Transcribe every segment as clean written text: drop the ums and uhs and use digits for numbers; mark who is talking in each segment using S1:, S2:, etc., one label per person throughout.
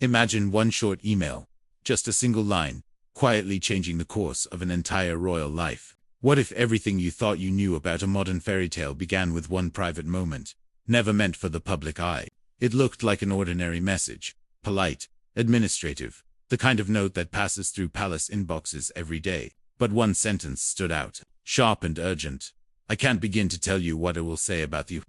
S1: Imagine one short email, just a single line, quietly changing the course of an entire royal life. What if everything you thought you knew about a modern fairy tale began with one private moment, never meant for the public eye? It looked like an ordinary message, polite, administrative, the kind of note that passes through palace inboxes every day. But one sentence stood out, sharp and urgent. I can't begin to tell you what it will say about the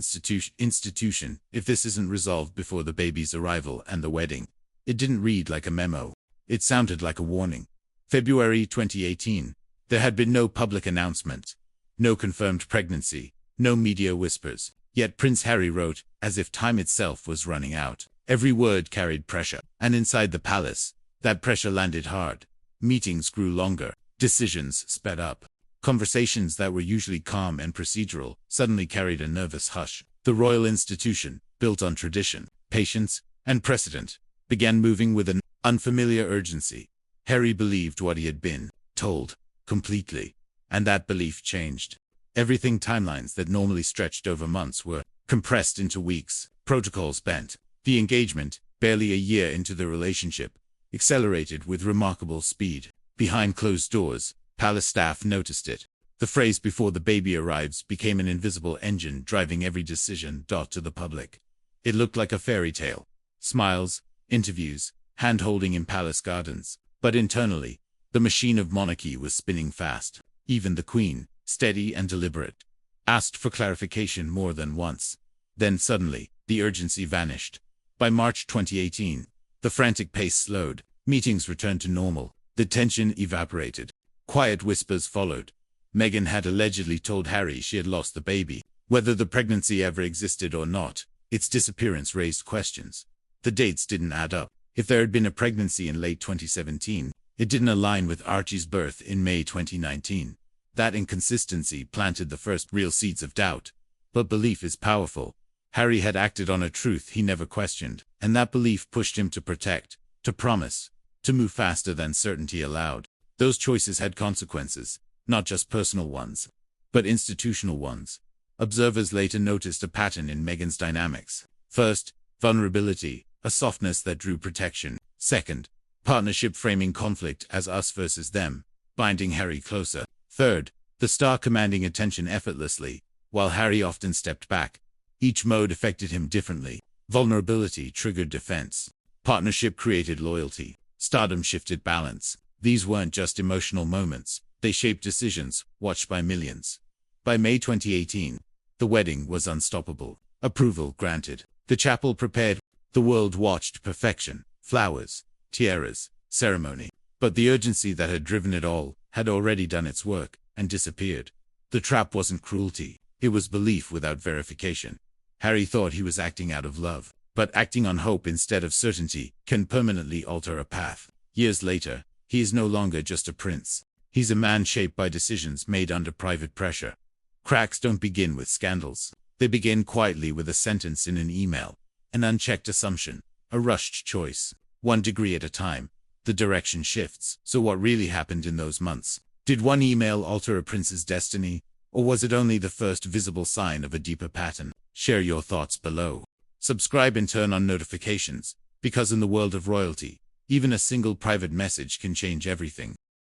S1: institution if this isn't resolved before the baby's arrival and the wedding. It didn't read like a memo. It sounded like a warning. February 2018. There had been no public announcement, no confirmed pregnancy, no media whispers. Yet Prince Harry wrote, as if time itself was running out. Every word carried pressure, and inside the palace, that pressure landed hard. Meetings grew longer, decisions sped up. Conversations that were usually calm and procedural suddenly carried a nervous hush. The royal institution, built on tradition, patience, and precedent, began moving with an unfamiliar urgency. Harry believed what he had been told, completely, and that belief changed. Everything timelines that normally stretched over months were compressed into weeks, protocols bent. The engagement, barely a year into the relationship, accelerated with remarkable speed. Behind closed doors, palace staff noticed it. The phrase "before the baby arrives" became an invisible engine driving every decision to the public. It looked like a fairy tale. Smiles, interviews, hand-holding in palace gardens. But internally, the machine of monarchy was spinning fast. Even the Queen, steady and deliberate, asked for clarification more than once. Then suddenly, the urgency vanished. By March 2018, the frantic pace slowed. Meetings returned to normal. The tension evaporated. Quiet whispers followed. Meghan had allegedly told Harry she had lost the baby. Whether the pregnancy ever existed or not, its disappearance raised questions. The dates didn't add up. If there had been a pregnancy in late 2017, it didn't align with Archie's birth in May 2019. That inconsistency planted the first real seeds of doubt. But belief is powerful. Harry had acted on a truth he never questioned, and that belief pushed him to protect, to promise, to move faster than certainty allowed. Those choices had consequences, not just personal ones, but institutional ones. Observers later noticed a pattern in Meghan's dynamics. First, vulnerability, a softness that drew protection. Second, partnership framing conflict as us versus them, binding Harry closer. Third, the star commanding attention effortlessly, while Harry often stepped back. Each mode affected him differently. Vulnerability triggered defense. Partnership created loyalty. Stardom shifted balance. These weren't just emotional moments. They shaped decisions, watched by millions. By May 2018, the wedding was unstoppable. Approval granted. The chapel prepared. The world watched perfection. Flowers, tiaras, ceremony. But the urgency that had driven it all had already done its work and disappeared. The trap wasn't cruelty. It was belief without verification. Harry thought he was acting out of love. But acting on hope instead of certainty can permanently alter a path. Years later, he is no longer just a prince. He's a man shaped by decisions made under private pressure. Cracks don't begin with scandals. They begin quietly with a sentence in an email, an unchecked assumption, a rushed choice. 1 degree at a time, the direction shifts. So what really happened in those months? Did one email alter a prince's destiny? Or was it only the first visible sign of a deeper pattern? Share your thoughts below. Subscribe and turn on notifications, because in the world of royalty, even a single private message can change everything.